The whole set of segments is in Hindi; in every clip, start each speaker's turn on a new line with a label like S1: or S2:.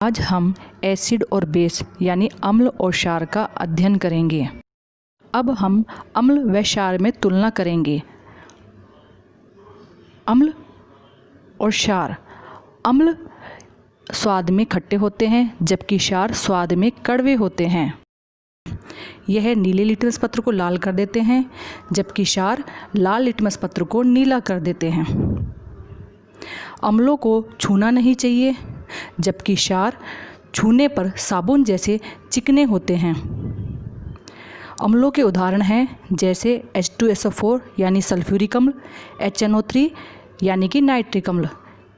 S1: आज हम एसिड और बेस यानी अम्ल और क्षार का अध्ययन करेंगे। अब हम अम्ल व क्षार में तुलना करेंगे। अम्ल और क्षार। अम्ल स्वाद में खट्टे होते हैं जबकि क्षार स्वाद में कड़वे होते हैं। यह नीले लिटमस पत्र को लाल कर देते हैं जबकि क्षार लाल लिटमस पत्र को नीला कर देते हैं। अम्लों को छूना नहीं चाहिए जबकि क्षार छूने पर साबुन जैसे चिकने होते हैं। अम्लों के उदाहरण हैं जैसे H2SO4 यानी सल्फ्यूरिक अम्ल, HNO3 यानी कि नाइट्रिक अम्ल।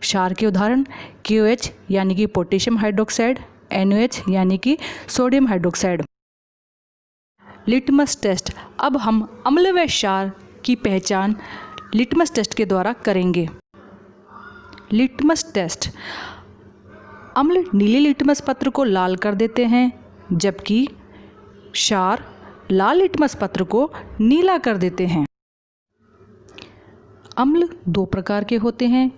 S1: क्षार के उदाहरण KOH यानी कि पोटेशियम हाइड्रोक्साइड, NOH यानी कि सोडियम हाइड्रोक्साइड। Litmus test. अब हम अम्ल व क्षार की पहचान लिटमस टेस्ट के द्वारा करेंगे। Litmus test. अम्ल नीले लिटमस पत्र को लाल कर देते हैं जबकि क्षार लाल लिटमस पत्र को नीला कर देते हैं। अम्ल दो प्रकार के होते हैं।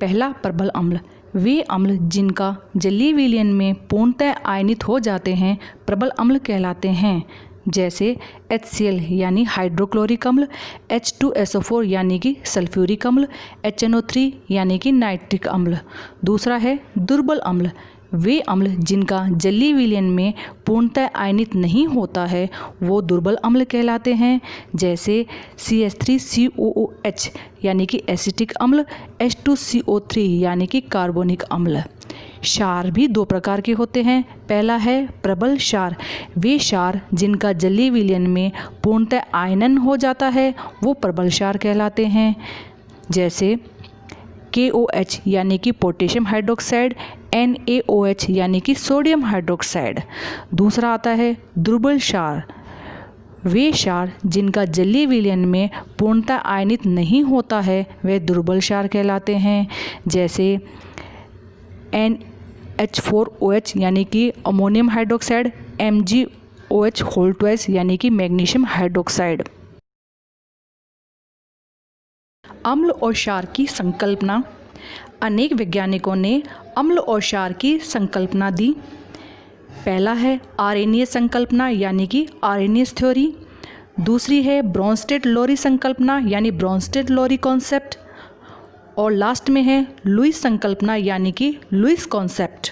S1: पहला प्रबल अम्ल। वे अम्ल जिनका जलीय विलयन में पूर्णतः आयनित हो जाते हैं प्रबल अम्ल कहलाते हैं, जैसे HCl यानी हाइड्रोक्लोरिक अम्ल, H2SO4 यानी कि सल्फ्यूरिक अम्ल, HNO3 यानी कि नाइट्रिक अम्ल। दूसरा है दुर्बल अम्ल। वे अम्ल जिनका जलीय विलयन में पूर्णतः आयनित नहीं होता है वो दुर्बल अम्ल कहलाते हैं, जैसे CH3COOH यानी कि एसिटिक अम्ल, H2CO3 यानी कि कार्बोनिक अम्ल। क्षार भी दो प्रकार के होते हैं। पहला है प्रबल क्षार। वे क्षार जिनका जलीय विलयन में पूर्णतः आयनन हो जाता है वो प्रबल क्षार कहलाते हैं, जैसे KOH यानी कि पोटेशियम हाइड्रोक्साइड, NaOH यानी कि सोडियम हाइड्रोक्साइड। दूसरा आता है दुर्बल क्षार। वे क्षार जिनका जलीय विलयन में पूर्णतः आयनित नहीं होता है वे दुर्बल क्षार कहलाते हैं, जैसे NH4OH यानी कि अमोनियम हाइड्रोक्साइड, MgOH यानी कि मैग्नीशियम हाइड्रोक्साइड। अम्ल और क्षार की संकल्पना। अनेक वैज्ञानिकों ने अम्ल और क्षार की संकल्पना दी। पहला है आर्रेनियस संकल्पना यानी कि आर्रेनियस थ्योरी। दूसरी है ब्रोंस्टेड-लोरी संकल्पना यानी ब्रोंस्टेड-लोरी कॉन्सेप्ट। और लास्ट में है लुईस संकल्पना यानी कि लुईस कॉन्सेप्ट।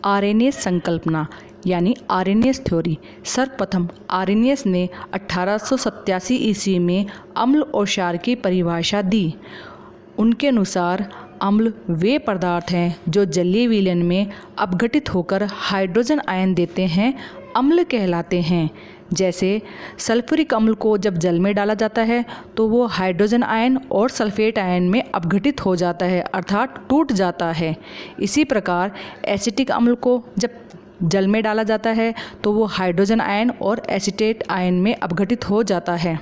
S1: आर्रेनियस संकल्पना यानी आर्रेनियस थ्योरी। सर्वप्रथम आर्रेनियस ने 1887 ईस्वी में अम्ल और क्षार की परिभाषा दी। उनके अनुसार अम्ल वे पदार्थ हैं जो जलीय विलयन में अपघटित होकर हाइड्रोजन आयन देते हैं, अम्ल कहलाते हैं। जैसे सल्फ्यूरिक अम्ल को जब जल में डाला जाता है तो वो हाइड्रोजन आयन और सल्फेट आयन में अपघटित हो जाता है अर्थात टूट जाता है। इसी प्रकार एसिटिक अम्ल को जब जल में डाला जाता है तो वो हाइड्रोजन आयन और एसिटेट आयन में अपघटित हो जाता है।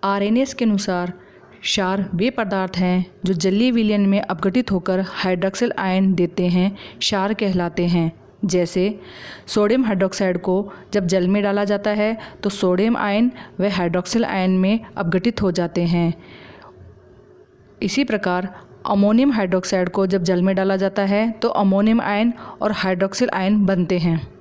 S1: आर्रेनियस के अनुसार क्षार वे पदार्थ हैं जो जलीय विलयन में अपघटित होकर हाइड्रॉक्सिल आयन देते हैं, क्षार कहलाते हैं। जैसे सोडियम हाइड्रोक्साइड को जब जल में डाला जाता है तो सोडियम आयन व हाइड्रॉक्सिल आयन में अपघटित हो जाते हैं। इसी प्रकार अमोनियम हाइड्रोक्साइड को जब जल में डाला जाता है तो अमोनियम आयन और हाइड्रॉक्सिल आयन बनते हैं।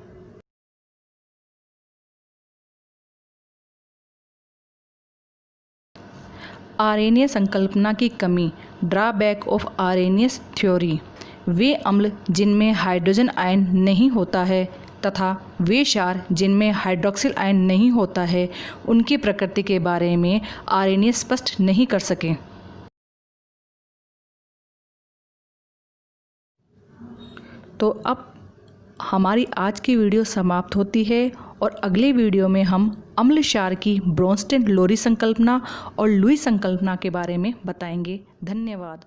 S1: आर्रेनियस संकल्पना की कमी। Drawback of Arrhenius theory. वे अम्ल जिनमें हाइड्रोजन आयन नहीं होता है तथा वे क्षार जिनमें हाइड्रॉक्सिल आयन नहीं होता है उनकी प्रकृति के बारे में आर्रेनियस स्पष्ट नहीं कर सके। तो अब हमारी आज की वीडियो समाप्त होती है और अगले वीडियो में हम अम्ल क्षार की ब्रोंस्टेड-लोरी संकल्पना और लुईस संकल्पना के बारे में बताएंगे। धन्यवाद।